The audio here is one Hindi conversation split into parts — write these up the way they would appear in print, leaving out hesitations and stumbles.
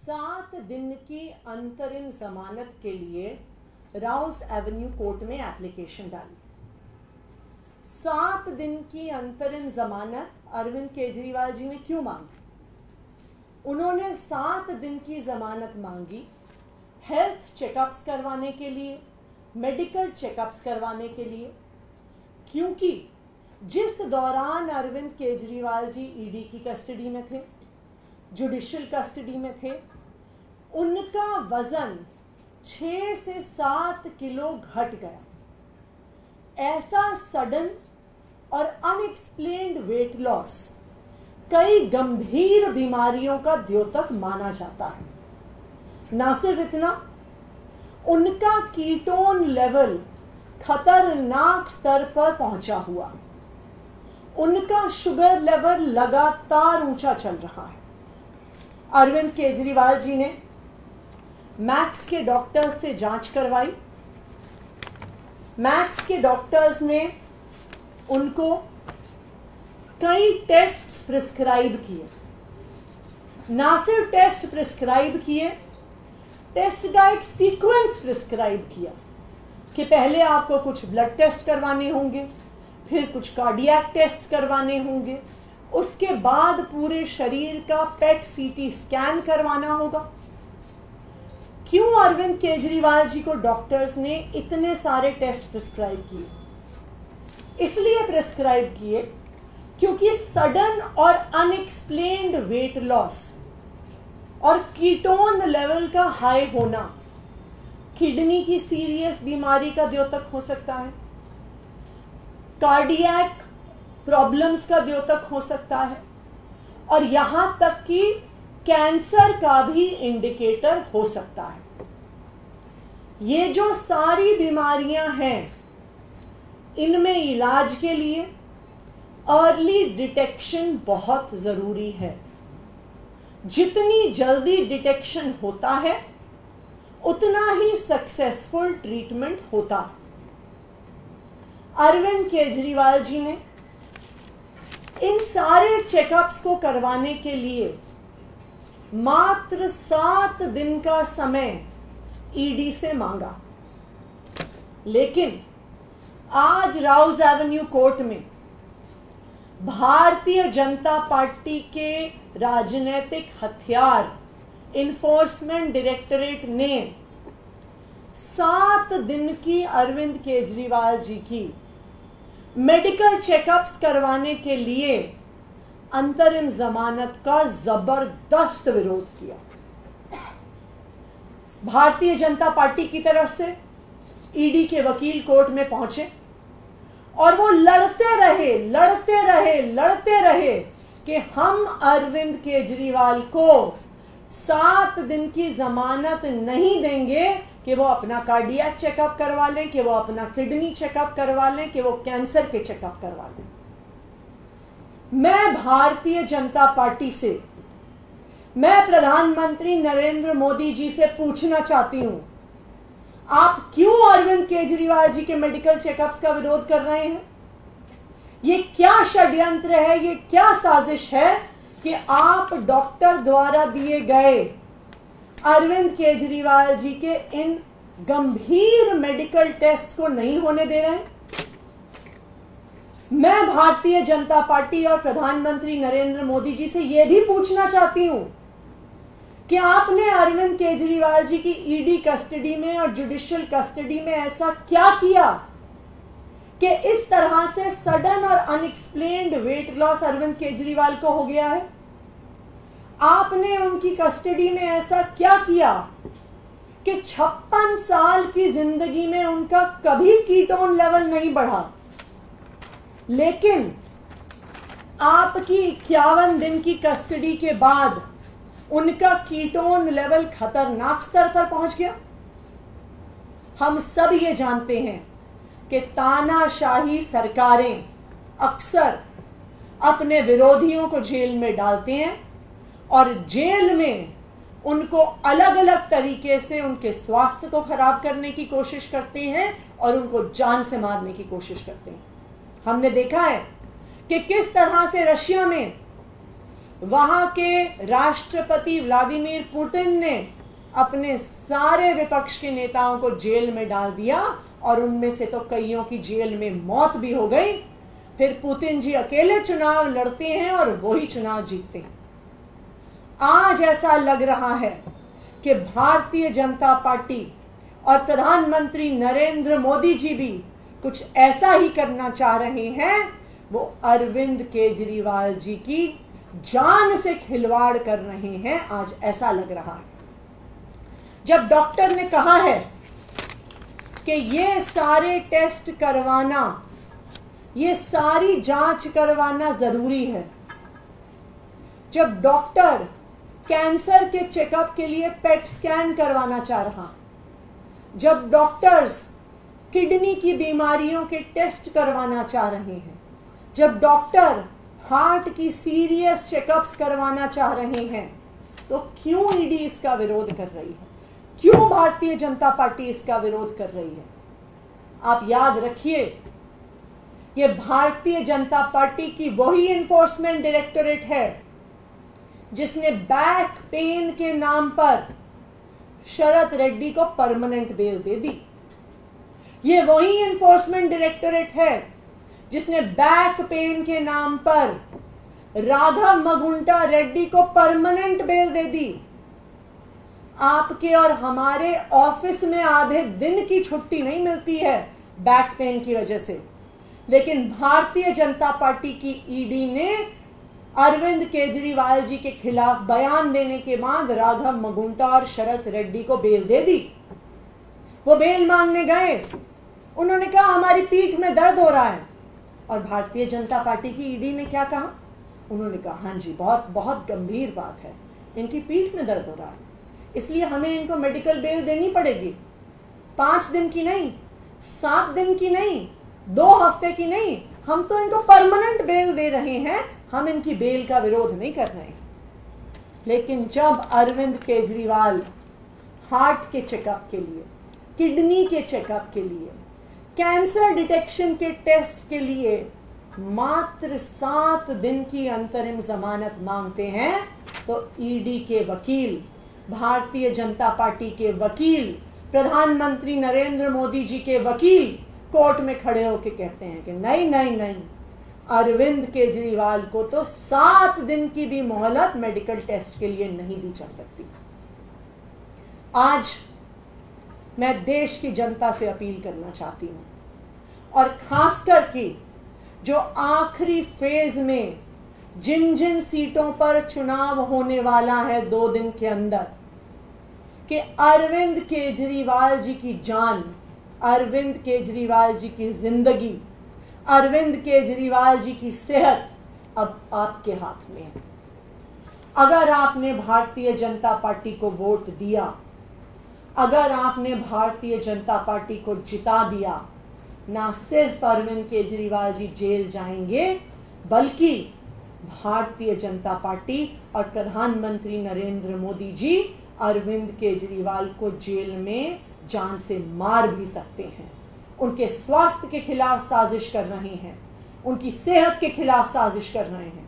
7 दिन की अंतरिम जमानत के लिए राउज एवेन्यू कोर्ट में एप्लीकेशन डाली। 7 दिन की अंतरिम जमानत अरविंद केजरीवाल जी ने क्यों मांगी? उन्होंने 7 दिन की जमानत मांगी हेल्थ चेकअप्स करवाने के लिए, मेडिकल चेकअप्स करवाने के लिए, क्योंकि जिस दौरान अरविंद केजरीवाल जी ईडी की कस्टडी में थे, जुडिशियल कस्टडी में थे, उनका वजन 6 से 7 किलो घट गया। ऐसा सडन और अनएक्सप्लेन्ड वेट लॉस कई गंभीर बीमारियों का द्योतक माना जाता है। ना सिर्फ इतना, उनका कीटोन लेवल खतरनाक स्तर पर पहुंचा हुआ, उनका शुगर लेवल लगातार ऊंचा चल रहा है। अरविंद केजरीवाल जी ने मैक्स के डॉक्टर्स से जांच करवाई। मैक्स के डॉक्टर्स ने उनको कई टेस्ट्स प्रिस्क्राइब किए। ना सिर्फ टेस्ट प्रिस्क्राइब किए, टेस्ट का एक सीक्वेंस प्रिस्क्राइब किया कि पहले आपको कुछ ब्लड टेस्ट करवाने होंगे, फिर कुछ कार्डियक टेस्ट करवाने होंगे, उसके बाद पूरे शरीर का पेट सीटी स्कैन करवाना होगा। क्यों अरविंद केजरीवाल जी को डॉक्टर्स ने इतने सारे टेस्ट प्रिस्क्राइब किए? इसलिए प्रिस्क्राइब किए क्योंकि सडन और अनएक्सप्लेन्ड वेट लॉस और कीटोन लेवल का हाई होना किडनी की सीरियस बीमारी का द्योतक हो सकता है, कार्डियक प्रॉब्लम्स का द्योतक हो सकता है, और यहां तक कि कैंसर का भी इंडिकेटर हो सकता है। ये जो सारी बीमारियां हैं, इनमें इलाज के लिए अर्ली डिटेक्शन बहुत जरूरी है। जितनी जल्दी डिटेक्शन होता है, उतना ही सक्सेसफुल ट्रीटमेंट होता है। अरविंद केजरीवाल जी ने इन सारे चेकअप्स को करवाने के लिए मात्र 7 दिन का समय ईडी से मांगा, लेकिन आज राउज एवेन्यू कोर्ट में भारतीय जनता पार्टी के राजनीतिक हथियार इन्फोर्समेंट डायरेक्टरेट ने 7 दिन की अरविंद केजरीवाल जी की मेडिकल चेकअप्स करवाने के लिए अंतरिम जमानत का जबरदस्त विरोध किया। भारतीय जनता पार्टी की तरफ से ईडी के वकील कोर्ट में पहुंचे और वो लड़ते रहे कि हम अरविंद केजरीवाल को 7 दिन की जमानत नहीं देंगे कि वो अपना कार्डियक चेकअप करवा लें, कि वो अपना किडनी चेकअप करवा लें, कि वो कैंसर के चेकअप करवा लें। मैं भारतीय जनता पार्टी से, मैं प्रधानमंत्री नरेंद्र मोदी जी से पूछना चाहती हूं, आप क्यों अरविंद केजरीवाल जी के मेडिकल चेकअप्स का विरोध कर रहे हैं? ये क्या षड्यंत्र है, ये क्या साजिश है कि आप डॉक्टर द्वारा दिए गए अरविंद केजरीवाल जी के इन गंभीर मेडिकल टेस्ट को नहीं होने दे रहे हैं? मैं भारतीय जनता पार्टी और प्रधानमंत्री नरेंद्र मोदी जी से यह भी पूछना चाहती हूं कि आपने अरविंद केजरीवाल जी की ईडी कस्टडी में और जुडिशियल कस्टडी में ऐसा क्या किया कि इस तरह से सडन और unexplained weight loss Arvind Kejriwal को हो गया है? आपने उनकी कस्टडी में ऐसा क्या किया कि 56 साल की जिंदगी में उनका कभी कीटोन लेवल नहीं बढ़ा, लेकिन आपकी 51 दिन की कस्टडी के बाद उनका कीटोन लेवल खतरनाक स्तर पर पहुंच गया? हम सब ये जानते हैं कि तानाशाही सरकारें अक्सर अपने विरोधियों को जेल में डालते हैं और जेल में उनको अलग अलग तरीके से उनके स्वास्थ्य को खराब करने की कोशिश करते हैं और उनको जान से मारने की कोशिश करते हैं। हमने देखा है कि किस तरह से रशिया में वहां के राष्ट्रपति व्लादिमीर पुतिन ने अपने सारे विपक्ष के नेताओं को जेल में डाल दिया और उनमें से तो कईयों की जेल में मौत भी हो गई। फिर पुतिन जी अकेले चुनाव लड़ते हैं और वही चुनाव जीतते हैं। आज ऐसा लग रहा है कि भारतीय जनता पार्टी और प्रधानमंत्री नरेंद्र मोदी जी भी कुछ ऐसा ही करना चाह रहे हैं। वो अरविंद केजरीवाल जी की जान से खिलवाड़ कर रहे हैं, आज ऐसा लग रहा है। जब डॉक्टर ने कहा है कि ये सारे टेस्ट करवाना, ये सारी जांच करवाना जरूरी है, जब डॉक्टर कैंसर के चेकअप के लिए पेट स्कैन करवाना चाह रहा, जब डॉक्टर्स किडनी की बीमारियों के टेस्ट करवाना चाह रहे हैं, जब डॉक्टर हार्ट की सीरियस चेकअप्स करवाना चाह रहे हैं, तो क्यों ईडी इसका विरोध कर रही है? क्यों भारतीय जनता पार्टी इसका विरोध कर रही है? आप याद रखिए, ये भारतीय जनता पार्टी की वही एनफोर्समेंट डायरेक्टोरेट है जिसने बैक पेन के नाम पर शरद रेड्डी को परमानेंट बेल दे दी। ये वही एनफोर्समेंट डायरेक्टोरेट है जिसने बैक पेन के नाम पर राघव मगुंटा रेड्डी को परमानेंट बेल दे दी। आपके और हमारे ऑफिस में आधे दिन की छुट्टी नहीं मिलती है बैक पेन की वजह से, लेकिन भारतीय जनता पार्टी की ईडी ने अरविंद केजरीवाल जी के खिलाफ बयान देने के बाद राघव मगुंटा और शरद रेड्डी को बेल दे दी। वो बेल मांगने गए, उन्होंने कहा हमारी पीठ में दर्द हो रहा है, और भारतीय जनता पार्टी की ईडी ने क्या कहा? उन्होंने कहा हाँ जी, बहुत बहुत गंभीर बात है, इनकी पीठ में दर्द हो रहा है, इसलिए हमें इनको मेडिकल बेल देनी पड़ेगी। 5 दिन की नहीं, 7 दिन की नहीं, 2 हफ्ते की नहीं, हम तो इनको परमानेंट बेल दे रहे हैं, हम इनकी बेल का विरोध नहीं कर रहे हैं। लेकिन जब अरविंद केजरीवाल हार्ट के चेकअप के लिए, किडनी के चेकअप के लिए, कैंसर डिटेक्शन के टेस्ट के लिए मात्र 7 दिन की अंतरिम जमानत मांगते हैं, तो ईडी के वकील, भारतीय जनता पार्टी के वकील, प्रधानमंत्री नरेंद्र मोदी जी के वकील कोर्ट में खड़े होकर कहते हैं कि नहीं नहीं नहीं, अरविंद केजरीवाल को तो 7 दिन की भी मोहलत मेडिकल टेस्ट के लिए नहीं दी जा सकती। आज मैं देश की जनता से अपील करना चाहती हूं, और खासकर कि जो आखिरी फेज में जिन जिन सीटों पर चुनाव होने वाला है 2 दिन के अंदर, कि अरविंद केजरीवाल जी की जान, अरविंद केजरीवाल जी की जिंदगी, अरविंद केजरीवाल जी की सेहत अब आपके हाथ में है। अगर आपने भारतीय जनता पार्टी को वोट दिया, अगर आपने भारतीय जनता पार्टी को जिता दिया, ना सिर्फ अरविंद केजरीवाल जी जेल जाएंगे, बल्कि भारतीय जनता पार्टी और प्रधानमंत्री नरेंद्र मोदी जी अरविंद केजरीवाल को जेल में जान से मार भी सकते हैं। उनके स्वास्थ्य के खिलाफ साजिश कर रहे हैं, उनकी सेहत के खिलाफ साजिश कर रहे हैं।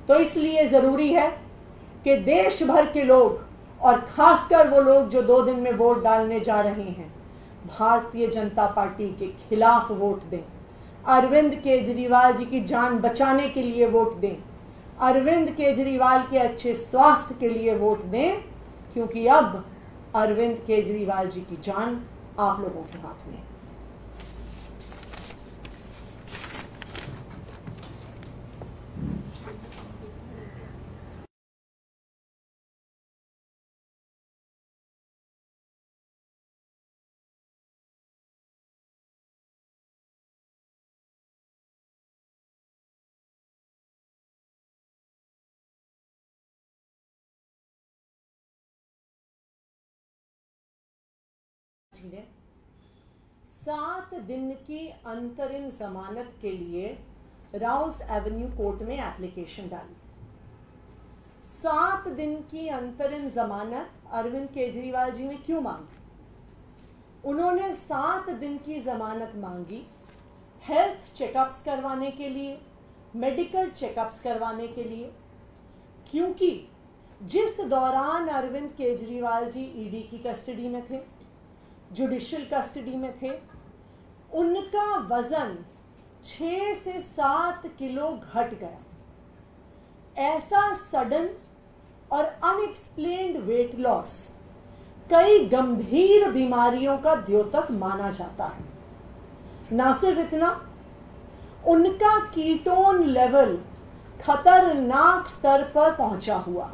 तो इसलिए जरूरी है कि देश भर के लोग, और खासकर वो लोग जो 2 दिन में वोट डालने जा रहे हैं, भारतीय जनता पार्टी के खिलाफ वोट दें, अरविंद केजरीवाल जी की जान बचाने के लिए वोट दें, अरविंद केजरीवाल के अच्छे स्वास्थ्य के लिए वोट दें, क्योंकि अब अरविंद केजरीवाल जी की जान आप लोगों के हाथ में है। ने 7 दिन की अंतरिम जमानत के लिए राउस एवेन्यू कोर्ट में एप्लीकेशन डाली। 7 दिन की अंतरिम जमानत अरविंद केजरीवाल जी ने क्यों मांगी? उन्होंने 7 दिन की जमानत मांगी हेल्थ चेकअप्स करवाने के लिए, मेडिकल चेकअप्स करवाने के लिए। क्योंकि जिस दौरान अरविंद केजरीवाल जी ईडी की कस्टडी में थे, जुडिशियल कस्टडी में थे, उनका वजन 6 से 7 किलो घट गया। ऐसा सडन और अनएक्सप्लेन्ड वेट लॉस कई गंभीर बीमारियों का द्योतक माना जाता है। ना सिर्फ इतना, उनका कीटोन लेवल खतरनाक स्तर पर पहुंचा हुआ।